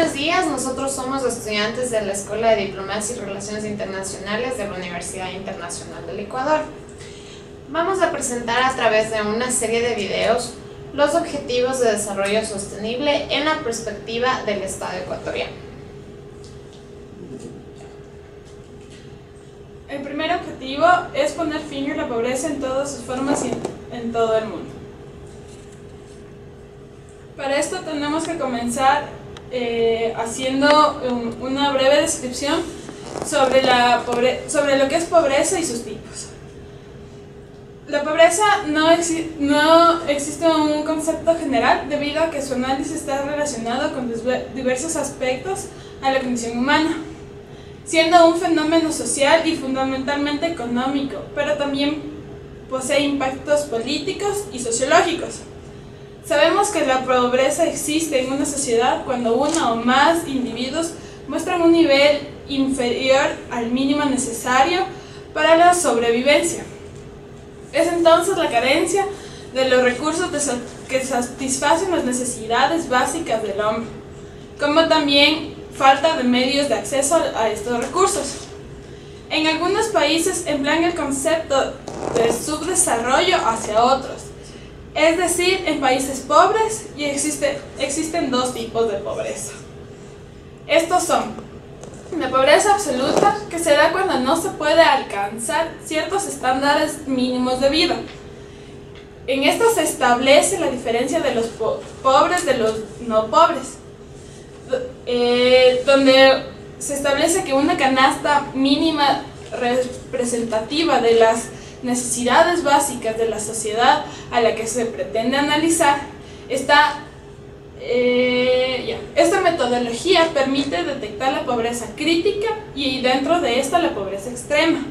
buenos días. Nosotros somos estudiantes de la Escuela de Diplomacia y Relaciones Internacionales de la Universidad Internacional del Ecuador. Vamos a presentar a través de una serie de videos los objetivos de desarrollo sostenible en la perspectiva del Estado ecuatoriano. El primer objetivo es poner fin a la pobreza en todas sus formas y en todo el mundo. Para esto tenemos que comenzar haciendo una breve descripción sobre lo que es pobreza y sus tipos. La pobreza no existe un concepto general debido a que su análisis está relacionado con diversos aspectos a la condición humana, siendo un fenómeno social y fundamentalmente económico, pero también posee impactos políticos y sociológicos. Sabemos que la pobreza existe en una sociedad cuando uno o más individuos muestran un nivel inferior al mínimo necesario para la sobrevivencia. Es entonces la carencia de los recursos que satisfacen las necesidades básicas del hombre, como también falta de medios de acceso a estos recursos. En algunos países emplean el concepto de subdesarrollo hacia otros, es decir, en países pobres y existen dos tipos de pobreza. Estos son la pobreza absoluta, que se da cuando no se puede alcanzar ciertos estándares mínimos de vida. En esto se establece la diferencia de los pobres de los no pobres, donde se establece que una canasta mínima representativa de las necesidades básicas de la sociedad a la que se pretende analizar esta metodología permite detectar la pobreza crítica y dentro de esta la pobreza extrema.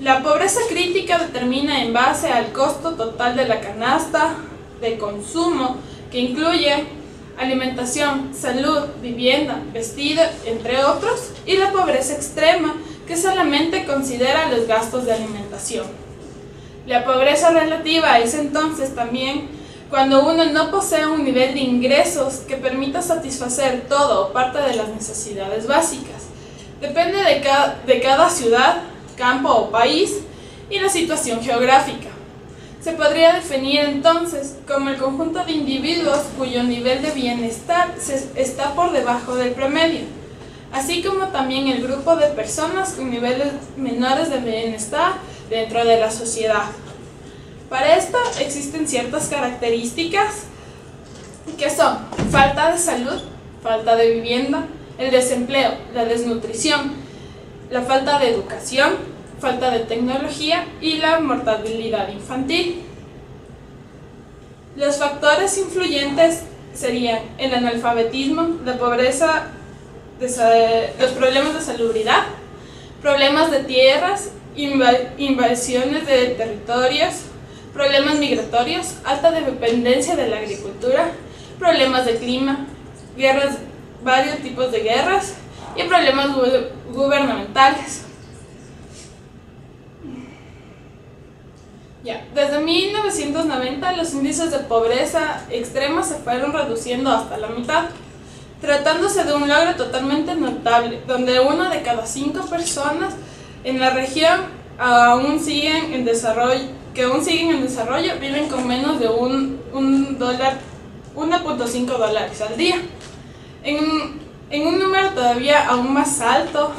La pobreza crítica determina en base al costo total de la canasta de consumo, que incluye alimentación, salud, vivienda, vestido, entre otros, y la pobreza extrema, que solamente considera los gastos de alimentación. La pobreza relativa es entonces también cuando uno no posee un nivel de ingresos que permita satisfacer todo o parte de las necesidades básicas. Depende de cada ciudad, campo o país y la situación geográfica. Se podría definir entonces como el conjunto de individuos cuyo nivel de bienestar está por debajo del promedio, así como también el grupo de personas con niveles menores de bienestar dentro de la sociedad. Para esto existen ciertas características que son falta de salud, falta de vivienda, el desempleo, la desnutrición, la falta de educación, falta de tecnología y la mortalidad infantil. Los factores influyentes serían el analfabetismo, la pobreza, los problemas de salubridad, problemas de tierras, invasiones de territorios, problemas migratorios, alta dependencia de la agricultura, problemas de clima, guerras, varios tipos de guerras y problemas gubernamentales. Desde 1990 los índices de pobreza extrema se fueron reduciendo hasta la mitad, tratándose de un logro totalmente notable, donde 1 de cada 5 personas en la región aún siguen en desarrollo, viven con menos de $1.5 al día. En un número todavía aún más alto,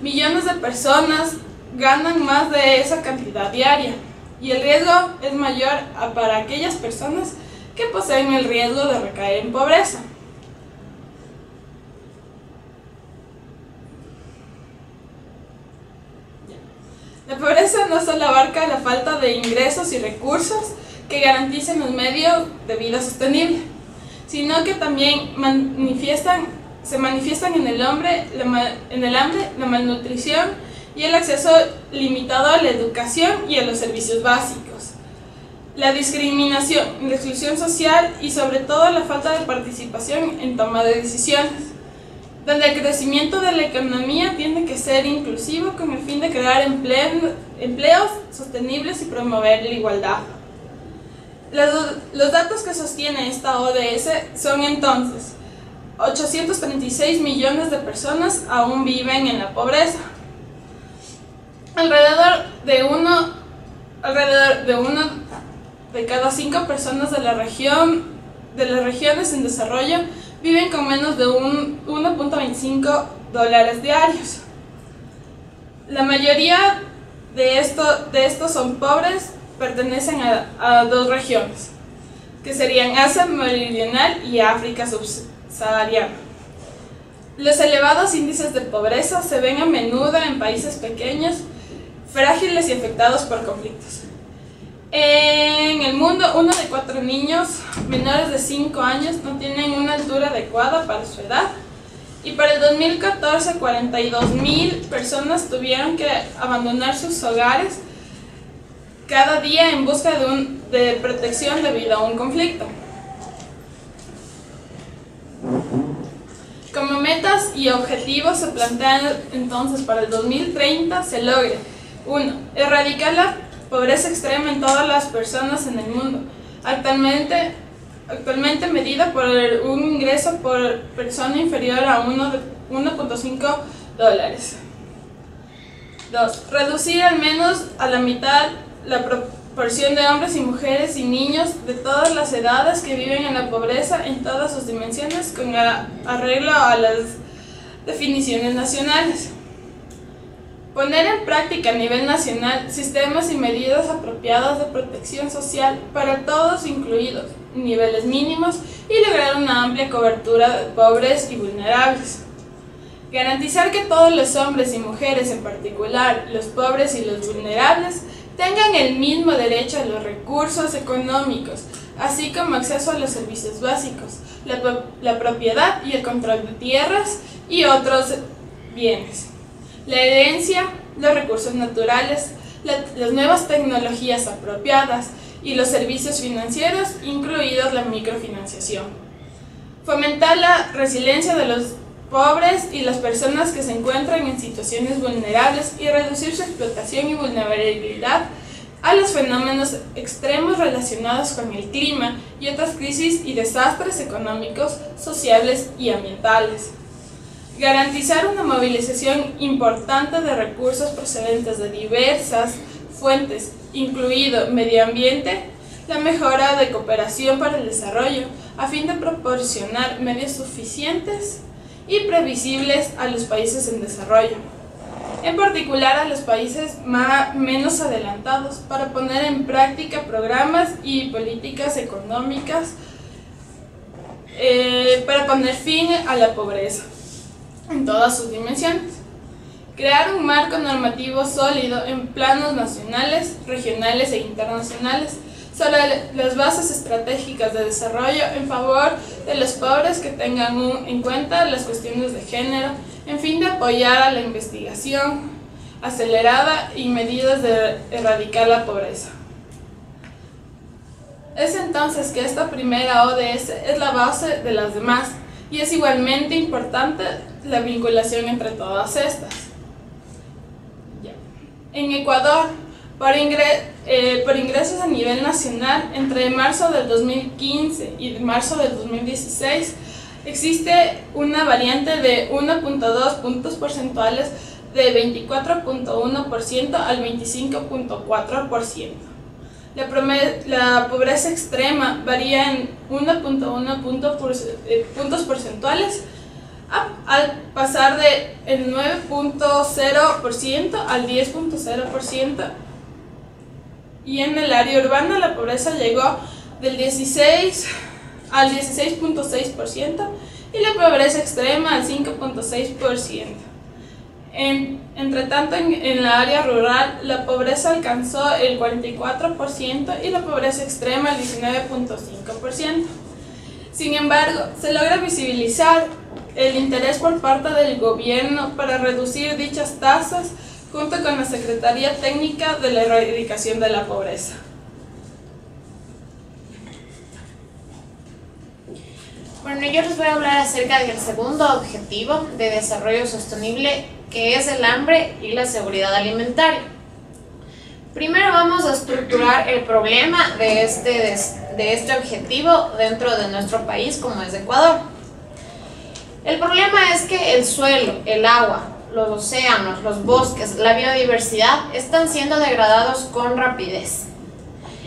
millones de personas ganan más de esa cantidad diaria, y el riesgo es mayor para aquellas personas que poseen el riesgo de recaer en pobreza. La pobreza no solo abarca la falta de ingresos y recursos que garanticen los medios de vida sostenible, sino que también se manifiestan en el hambre, la malnutrición y el acceso limitado a la educación y a los servicios básicos, la discriminación, la exclusión social y sobre todo la falta de participación en toma de decisiones, donde el crecimiento de la economía tiene que ser inclusivo con el fin de crear empleos sostenibles y promover la igualdad. Los datos que sostiene esta ODS son entonces 836 millones de personas aún viven en la pobreza. Alrededor de uno de cada 5 personas de las regiones en desarrollo viven con menos de $1.25 diarios. La mayoría de estos son pobres, pertenecen a 2 regiones, que serían Asia Meridional y África subsahariana. Los elevados índices de pobreza se ven a menudo en países pequeños, frágiles y afectados por conflictos. En el mundo, 1 de 4 niños menores de 5 años no tienen una altura adecuada para su edad, y para el 2014 42.000 personas tuvieron que abandonar sus hogares cada día en busca de protección debido a un conflicto. Como metas y objetivos se plantean entonces para el 2030 se logre 1. Erradicar la pobreza extrema en todas las personas en el mundo, actualmente medida por un ingreso por persona inferior a $1.5. 2. Reducir al menos a la mitad la proporción de hombres y mujeres y niños de todas las edades que viven en la pobreza en todas sus dimensiones con arreglo a las definiciones nacionales. Poner en práctica a nivel nacional sistemas y medidas apropiadas de protección social para todos incluidos, niveles mínimos, y lograr una amplia cobertura de pobres y vulnerables. Garantizar que todos los hombres y mujeres, en particular los pobres y los vulnerables, tengan el mismo derecho a los recursos económicos, así como acceso a los servicios básicos, la propiedad y el control de tierras y otros bienes, la herencia, los recursos naturales, las nuevas tecnologías apropiadas y los servicios financieros, incluidos la microfinanciación. Fomentar la resiliencia de los pobres y las personas que se encuentran en situaciones vulnerables y reducir su explotación y vulnerabilidad a los fenómenos extremos relacionados con el clima y otras crisis y desastres económicos, sociales y ambientales. Garantizar una movilización importante de recursos procedentes de diversas fuentes, incluido medio ambiente, la mejora de cooperación para el desarrollo, a fin de proporcionar medios suficientes y previsibles a los países en desarrollo, en particular a los países menos adelantados, para poner en práctica programas y políticas económicas para poner fin a la pobreza en todas sus dimensiones. Crear un marco normativo sólido en planos nacionales, regionales e internacionales sobre las bases estratégicas de desarrollo en favor de los pobres que tengan en cuenta las cuestiones de género, en fin de apoyar a la investigación acelerada y medidas de erradicar la pobreza. Es entonces que esta primera ODS es la base de las demás, y es igualmente importante la vinculación entre todas estas. En Ecuador, por ingresos a nivel nacional, entre marzo del 2015 y marzo del 2016, existe una variante de 1.2 puntos porcentuales de 24.1% al 25.4%. La pobreza extrema varía en 1.1 puntos porcentuales, al pasar del 9.0% al 10.0%, y en el área urbana la pobreza llegó del 16 al 16.6% y la pobreza extrema al 5.6%. Entre tanto, en la área rural la pobreza alcanzó el 44% y la pobreza extrema el 19.5%. Sin embargo, se logra visibilizar el interés por parte del gobierno para reducir dichas tasas junto con la Secretaría Técnica de la Erradicación de la Pobreza. Bueno, yo les voy a hablar acerca del segundo objetivo de desarrollo sostenible, que es el hambre y la seguridad alimentaria. Primero vamos a estructurar el problema de este objetivo dentro de nuestro país, como es Ecuador. El problema es que el suelo, el agua, los océanos, los bosques, la biodiversidad están siendo degradados con rapidez.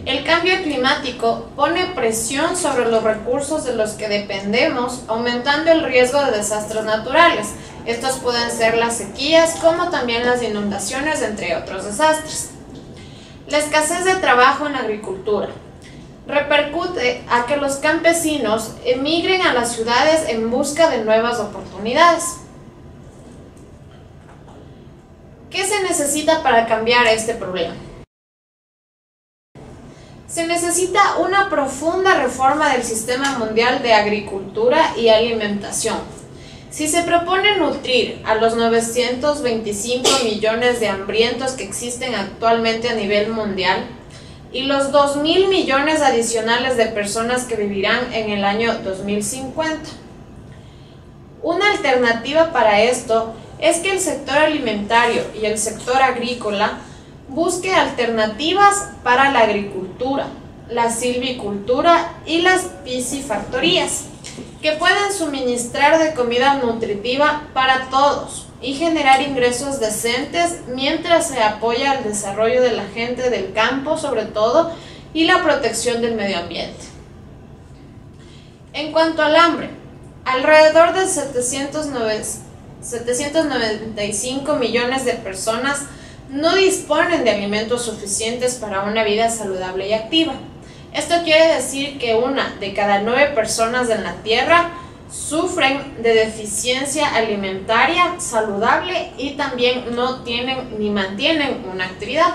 El cambio climático pone presión sobre los recursos de los que dependemos, aumentando el riesgo de desastres naturales. Estos pueden ser las sequías, como también las inundaciones, entre otros desastres. La escasez de trabajo en la agricultura repercute a que los campesinos emigren a las ciudades en busca de nuevas oportunidades. ¿Qué se necesita para cambiar este problema? Se necesita una profunda reforma del sistema mundial de agricultura y alimentación. Si se propone nutrir a los 925 millones de hambrientos que existen actualmente a nivel mundial y los 2.000 millones adicionales de personas que vivirán en el año 2050. Una alternativa para esto es que el sector alimentario y el sector agrícola busque alternativas para la agricultura, la silvicultura y las piscifactorías, que puedan suministrar de comida nutritiva para todos y generar ingresos decentes mientras se apoya el desarrollo de la gente del campo sobre todo y la protección del medio ambiente. En cuanto al hambre, alrededor de 795 millones de personas no disponen de alimentos suficientes para una vida saludable y activa. Esto quiere decir que 1 de cada 9 personas en la Tierra sufren de deficiencia alimentaria saludable y también no tienen ni mantienen una actividad.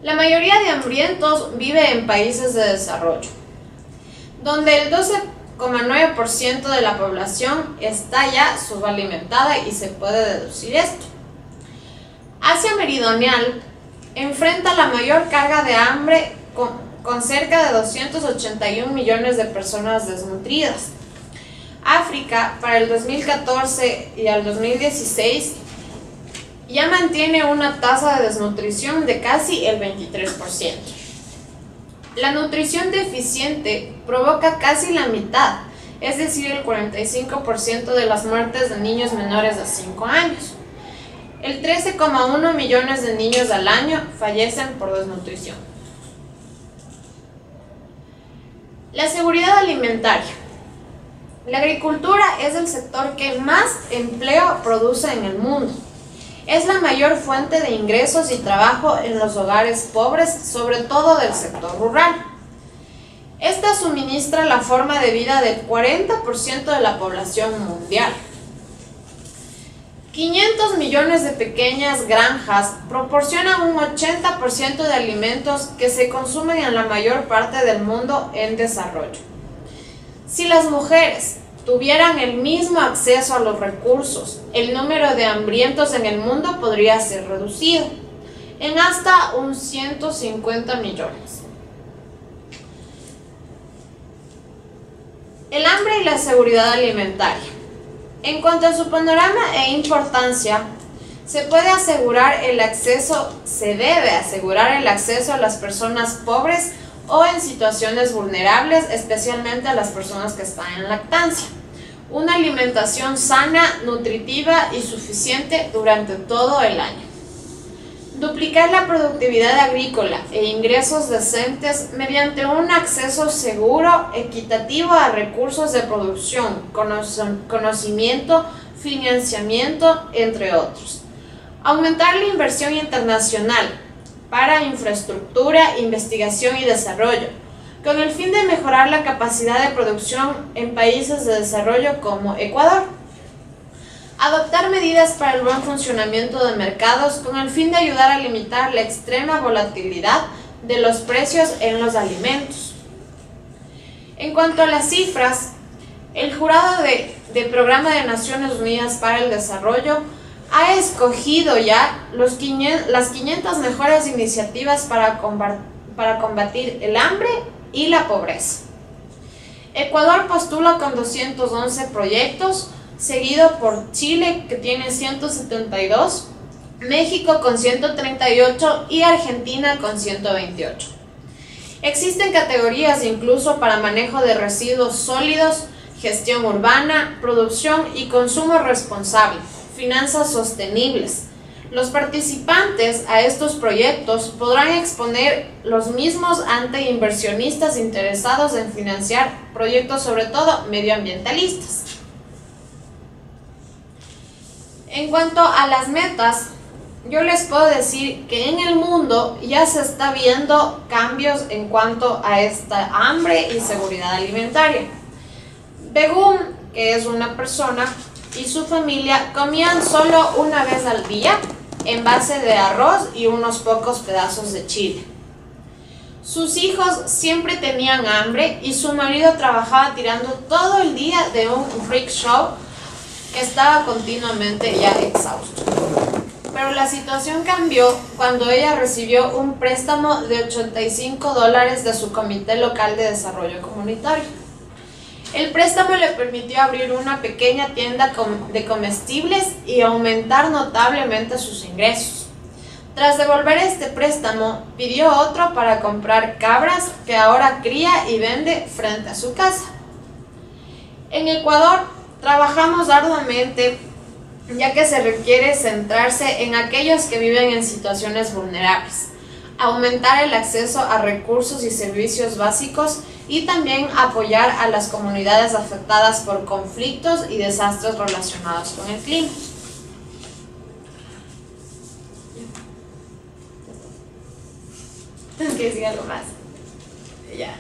La mayoría de hambrientos vive en países de desarrollo, donde el 12,9% de la población está ya subalimentada y se puede deducir esto. Asia Meridional enfrenta la mayor carga de hambre con cerca de 281 millones de personas desnutridas. África, para el 2014 y al 2016, ya mantiene una tasa de desnutrición de casi el 23%. La nutrición deficiente provoca casi la mitad, es decir, el 45% de las muertes de niños menores de 5 años. El 13,1 millones de niños al año fallecen por desnutrición. La seguridad alimentaria. La agricultura es el sector que más empleo produce en el mundo. Es la mayor fuente de ingresos y trabajo en los hogares pobres, sobre todo del sector rural. Esta suministra la forma de vida del 40% de la población mundial. 500 millones de pequeñas granjas proporcionan un 80% de alimentos que se consumen en la mayor parte del mundo en desarrollo. Si las mujeres tuvieran el mismo acceso a los recursos, el número de hambrientos en el mundo podría ser reducido en hasta un 150 millones. El hambre y la seguridad alimentaria. En cuanto a su panorama e importancia, se debe asegurar el acceso a las personas pobres o en situaciones vulnerables, especialmente a las personas que están en lactancia. Una alimentación sana, nutritiva y suficiente durante todo el año. Duplicar la productividad agrícola e ingresos decentes mediante un acceso seguro, equitativo a recursos de producción, conocimiento, financiamiento, entre otros. Aumentar la inversión internacional para infraestructura, investigación y desarrollo, con el fin de mejorar la capacidad de producción en países de desarrollo como Ecuador. Adoptar medidas para el buen funcionamiento de mercados con el fin de ayudar a limitar la extrema volatilidad de los precios en los alimentos. En cuanto a las cifras, el Jurado del Programa de Naciones Unidas para el Desarrollo ha escogido ya las 500 mejores iniciativas para combatir el hambre y la pobreza. Ecuador postula con 211 proyectos, seguido por Chile, que tiene 172, México con 138 y Argentina con 128. Existen categorías incluso para manejo de residuos sólidos, gestión urbana, producción y consumo responsable, finanzas sostenibles. Los participantes a estos proyectos podrán exponer los mismos ante inversionistas interesados en financiar proyectos, sobre todo medioambientalistas. En cuanto a las metas, yo les puedo decir que en el mundo ya se está viendo cambios en cuanto a esta hambre y seguridad alimentaria. Begum, que es una persona, y su familia comían solo una vez al día en base de arroz y unos pocos pedazos de chile. Sus hijos siempre tenían hambre y su marido trabajaba tirando todo el día de un rickshaw que estaba continuamente ya exhausto. Pero la situación cambió cuando ella recibió un préstamo de $85 de su comité local de desarrollo comunitario. El préstamo le permitió abrir una pequeña tienda de comestibles y aumentar notablemente sus ingresos. Tras devolver este préstamo, pidió otro para comprar cabras que ahora cría y vende frente a su casa. En Ecuador, trabajamos arduamente ya que se requiere centrarse en aquellos que viven en situaciones vulnerables, aumentar el acceso a recursos y servicios básicos y también apoyar a las comunidades afectadas por conflictos y desastres relacionados con el clima. ¿Quieres decir algo más? Ya.